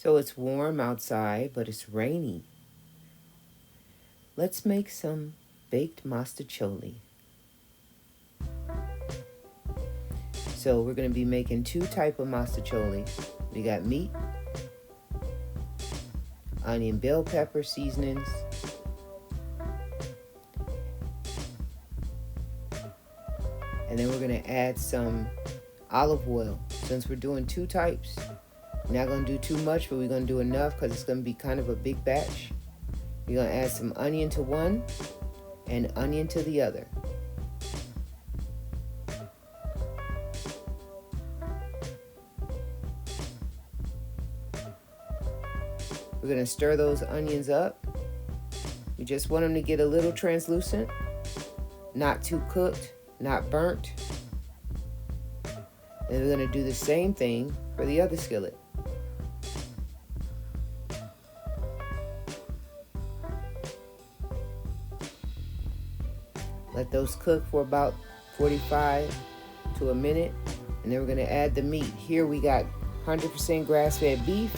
So it's warm outside, but it's rainy. Let's make some baked mostaccioli. So we're going to be making two types of mostaccioli. We got meat, onion, bell pepper seasonings, and then we're going to add some olive oil. Since we're doing two types, we're not going to do too much, but we're going to do enough because it's going to be kind of a big batch. We're going to add some onion to one and onion to the other. We're going to stir those onions up. We just want them to get a little translucent, not too cooked, not burnt. And we're going to do the same thing for the other skillet. Let those cook for about 45 to a minute, and then we're going to add the meat. Here we got 100% grass-fed beef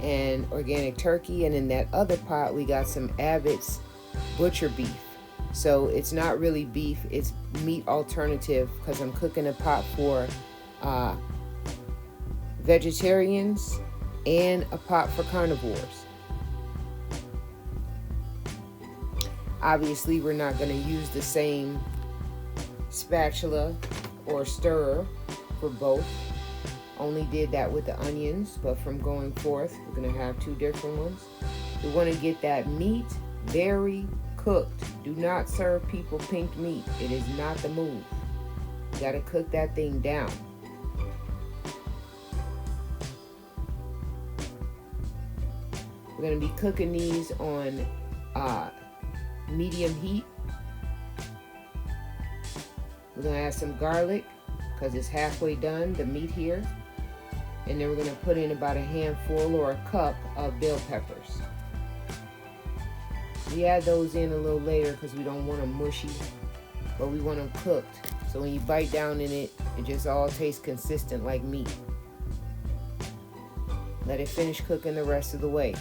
and organic turkey, and in that other pot we got some Abbott's butcher beef. So it's not really beef, it's meat alternative because I'm cooking a pot for vegetarians and a pot for carnivores. Obviously, we're not going to use the same spatula or stirrer for both. Only did that with the onions, but from going forth, we're going to have two different ones. We want to get that meat very cooked. Do not serve people pink meat. It is not the move. You got to cook that thing down. We're going to be cooking these on medium heat. We're going to add some garlic because it's halfway done, the meat here. And then we're going to put in about a handful or a cup of bell peppers. We add those in a little later because we don't want them mushy, but we want them cooked. So when you bite down in it, it just all tastes consistent like meat. Let it finish cooking the rest of the way.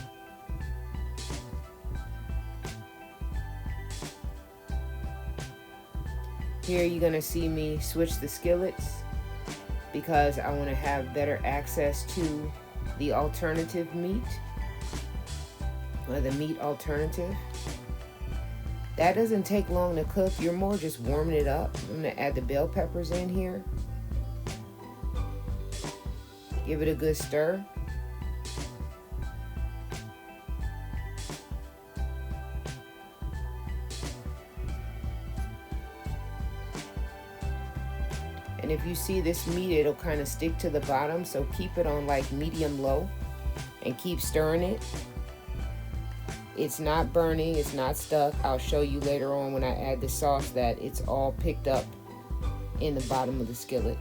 Here you're going to see me switch the skillets because I want to have better access to the alternative meat, or the meat alternative. That doesn't take long to cook. You're more just warming it up. I'm going to add the bell peppers in here. Give it a good stir. And if you see this meat, it'll kind of stick to the bottom, so keep it on like medium low and keep stirring it. It's not burning, it's not stuck. I'll show you later on when I add the sauce that it's all picked up in the bottom of the skillet.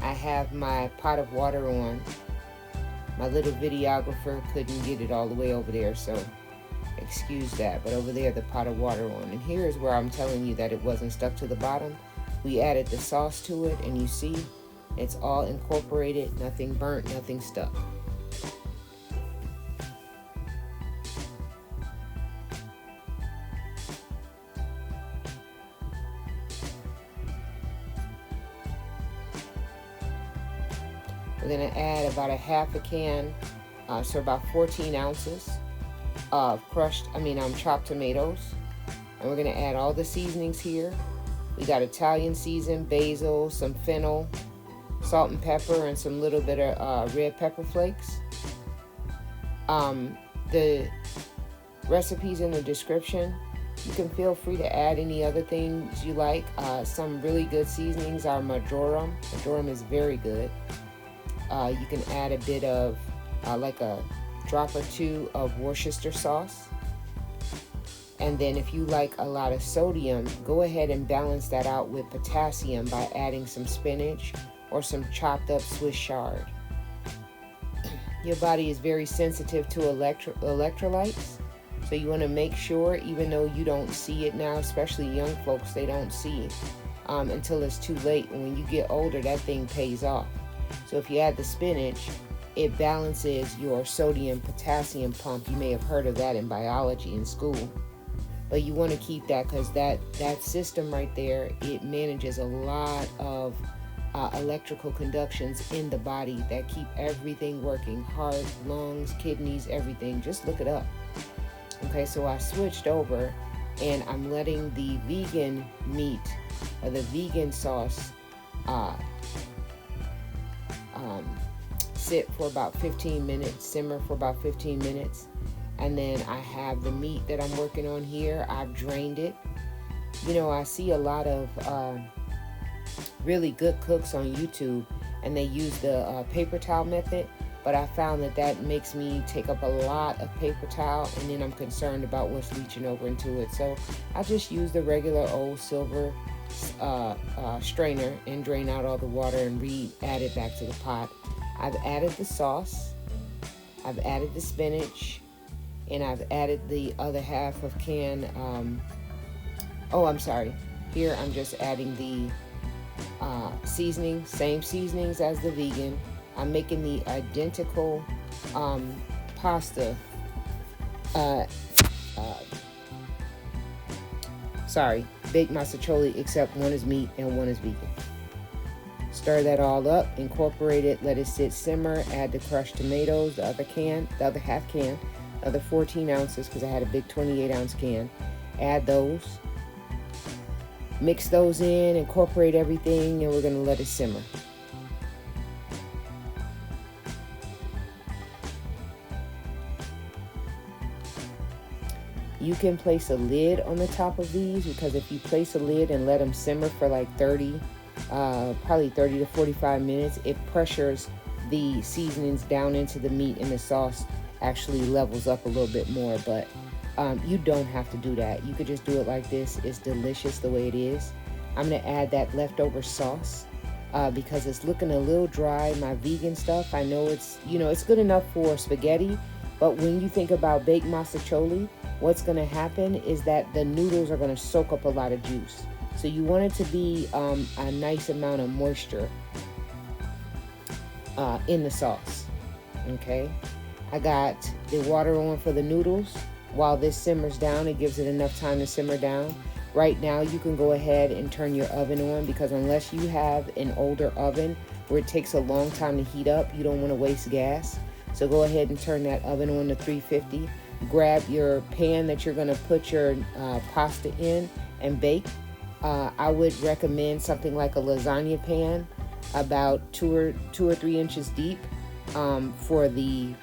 I have my pot of water on. My little videographer couldn't get it all the way over there, so excuse that, but over there the pot of water on. And here is where I'm telling you that it wasn't stuck to the bottom. We added the sauce to it, and you see it's all incorporated, nothing burnt, nothing stuck. We're going to add about a half a can, so about 14 ounces of chopped tomatoes. And we're going to add all the seasonings here. We got Italian season, basil, some fennel, salt and pepper, and some little bit of red pepper flakes. The recipe's in the description. You can feel free to add any other things you like. Some really good seasonings are marjoram. Marjoram is very good. You can add a bit of like a drop or two of Worcestershire sauce. And then if you like a lot of sodium, go ahead and balance that out with potassium by adding some spinach or some chopped up Swiss chard. Your body is very sensitive to electrolytes, so you want to make sure, even though you don't see it now, especially young folks, they don't see until it's too late. And when you get older, that thing pays off. So if you add the spinach, it balances your sodium-potassium pump. You may have heard of that in biology in school. But you want to keep that because that system right there, it manages a lot of electrical conductions in the body that keep everything working. Heart, lungs, kidneys, everything. Just look it up. Okay, so I switched over and I'm letting the vegan meat or the vegan sauce sit for about 15 minutes, simmer for about 15 minutes. And then I have the meat that I'm working on here. I've drained it. You know, I see a lot of really good cooks on YouTube, and they use the paper towel method, but I found that makes me take up a lot of paper towel, and then I'm concerned about what's leaching over into it. So I just use the regular old silver strainer and drain out all the water and add it back to the pot. I've added the sauce, I've added the spinach, and I've added the other half of can, here I'm just adding the seasoning, same seasonings as the vegan. I'm making the identical pasta, baked mostaccioli, except one is meat and one is vegan. Stir that all up, incorporate it, let it sit, simmer, add the crushed tomatoes, the other half can, other 14 ounces because I had a big 28-ounce can. Add those, mix those in, incorporate everything, and we're going to let it simmer. You can place a lid on the top of these, because if you place a lid and let them simmer for like probably 30 to 45 minutes, it pressures the seasonings down into the meat, and the sauce actually levels up a little bit more. But you don't have to do that. You could just do it like this. It's delicious the way it is. I'm going to add that leftover sauce because it's looking a little dry. My vegan stuff, I know it's good enough for spaghetti, but when you think about baked mostaccioli, what's going to happen is that the noodles are going to soak up a lot of juice. So you want it to be a nice amount of moisture in the sauce. Okay, I got the water on for the noodles. While this simmers down, it gives it enough time to simmer down. Right now, you can go ahead and turn your oven on, because unless you have an older oven where it takes a long time to heat up, you don't want to waste gas. So go ahead and turn that oven on to 350. Grab your pan that you're going to put your pasta in and bake. I would recommend something like a lasagna pan, about 2 or 3 inches deep for the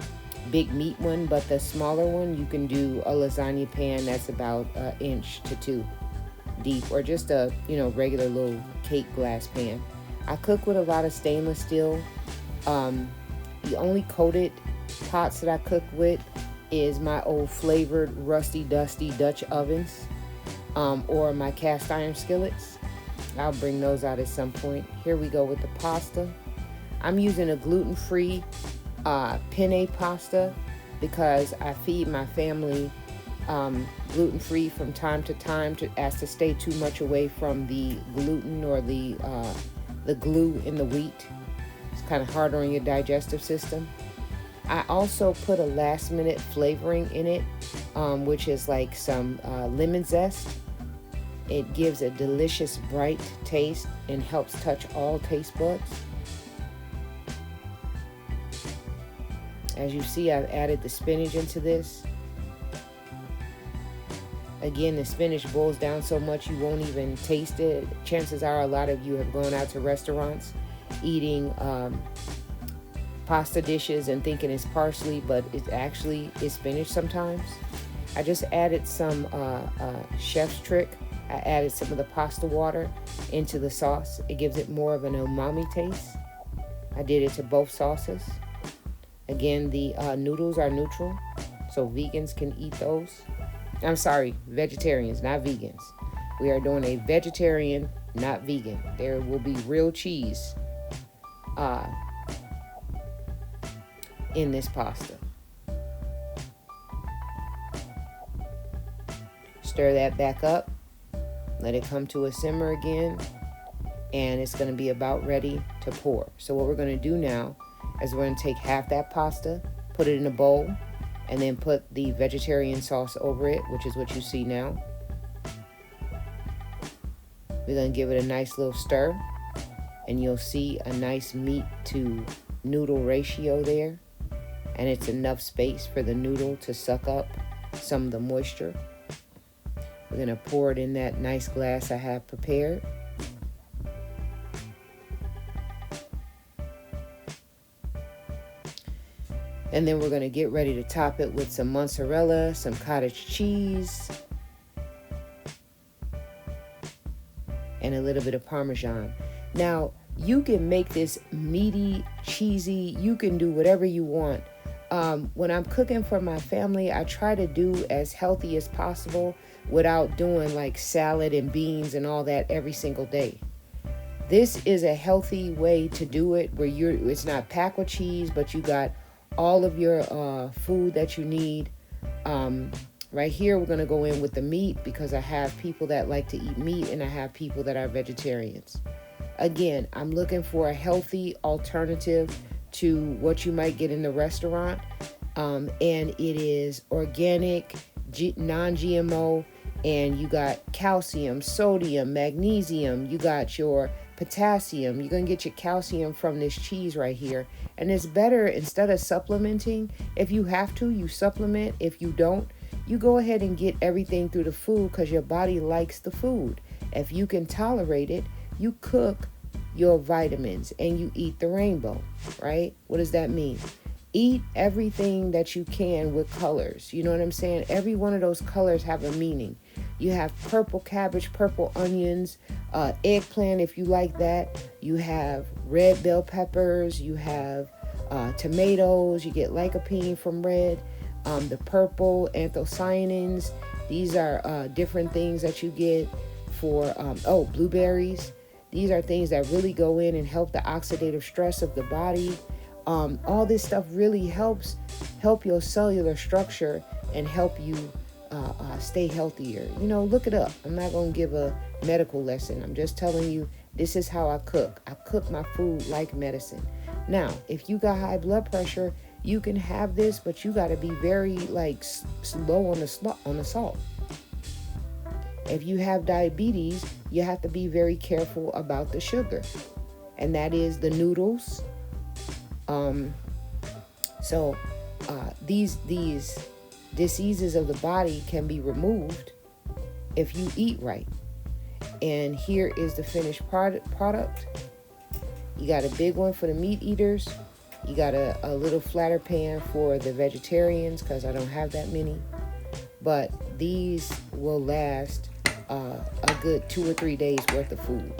big meat one, but the smaller one, you can do a lasagna pan that's about 1 inch to 2 deep, or just a regular little cake glass pan. I cook with a lot of stainless steel. The only coated pots that I cook with is my old flavored rusty dusty Dutch ovens, or my cast iron skillets. I'll bring those out at some point. Here we go with the pasta. I'm using a gluten-free penne pasta because I feed my family gluten-free from time to time as to stay too much away from the gluten or the glue in the wheat. It's kind of harder on your digestive system. I also put a last-minute flavoring in it, which is like some lemon zest. It gives a delicious, bright taste and helps touch all taste buds. As you see, I've added the spinach into this. Again, the spinach boils down so much you won't even taste it. Chances are a lot of you have gone out to restaurants eating pasta dishes and thinking it's parsley, but it actually is spinach sometimes. I just added some chef's trick. I added some of the pasta water into the sauce. It gives it more of an umami taste. I did it to both sauces. Again, the noodles are neutral, so vegans can eat those. I'm sorry, vegetarians, not vegans. We are doing a vegetarian, not vegan. There will be real cheese in this pasta. Stir that back up. Let it come to a simmer again. and it's going to be about ready to pour. So what we're going to do now is we're going to take half that pasta, put it in a bowl, and then put the vegetarian sauce over it, which is what you see now. We're going to give it a nice little stir, and you'll see a nice meat to noodle ratio there, and it's enough space for the noodle to suck up some of the moisture. We're going to pour it in that nice glass I have prepared. And then we're going to get ready to top it with some mozzarella, some cottage cheese, and a little bit of parmesan. Now, you can make this meaty, cheesy. You can do whatever you want. When I'm cooking for my family, I try to do as healthy as possible without doing like salad and beans and all that every single day. This is a healthy way to do it where it's not packed with cheese, but you got all of your food that you need. Right here, we're going to go in with the meat because I have people that like to eat meat and I have people that are vegetarians. Again, I'm looking for a healthy alternative to what you might get in the restaurant. And it is organic, non-GMO, and you got calcium, sodium, magnesium, you got your potassium. You're going to get your calcium from this cheese right here. And it's better, instead of supplementing, if you have to, you supplement. If you don't, you go ahead and get everything through the food because your body likes the food. If you can tolerate it, you cook your vitamins and you eat the rainbow, right? What does that mean? Eat everything that you can with colors. You know what I'm saying? Every one of those colors have a meaning. You have purple cabbage, purple onions, eggplant if you like that. You have red bell peppers. You have tomatoes. You get lycopene from red. The purple anthocyanins. These are different things that you get for, blueberries. These are things that really go in and help the oxidative stress of the body. All this stuff really help your cellular structure and help you stay healthier. You know, look it up. I'm not going to give a medical lesson. I'm just telling you, this is how I cook. I cook my food like medicine. Now, if you got high blood pressure, you can have this, but you got to be very slow on the salt. If you have diabetes, you have to be very careful about the sugar, and that is the noodles. These diseases of the body can be removed if you eat right. And here is the finished product. You got a big one for the meat eaters. You got a little flatter pan for the vegetarians because I don't have that many. But these will last a good 2 or 3 days worth of food.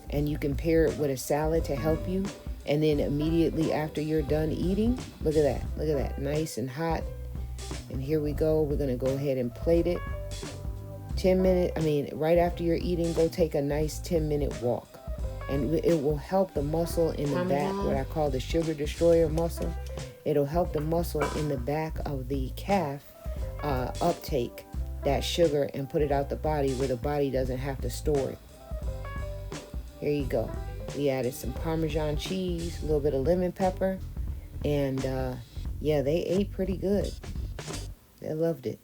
And you can pair it with a salad to help you. And then immediately after you're done eating, look at that, nice and hot. And here we go. We're going to go ahead and plate it. Right after you're eating, go take a nice 10-minute walk. And it will help the muscle in the back, what I call the sugar destroyer muscle. It'll help the muscle in the back of the calf uptake that sugar and put it out the body where the body doesn't have to store it. Here you go. We added some Parmesan cheese, a little bit of lemon pepper, and they ate pretty good. They loved it.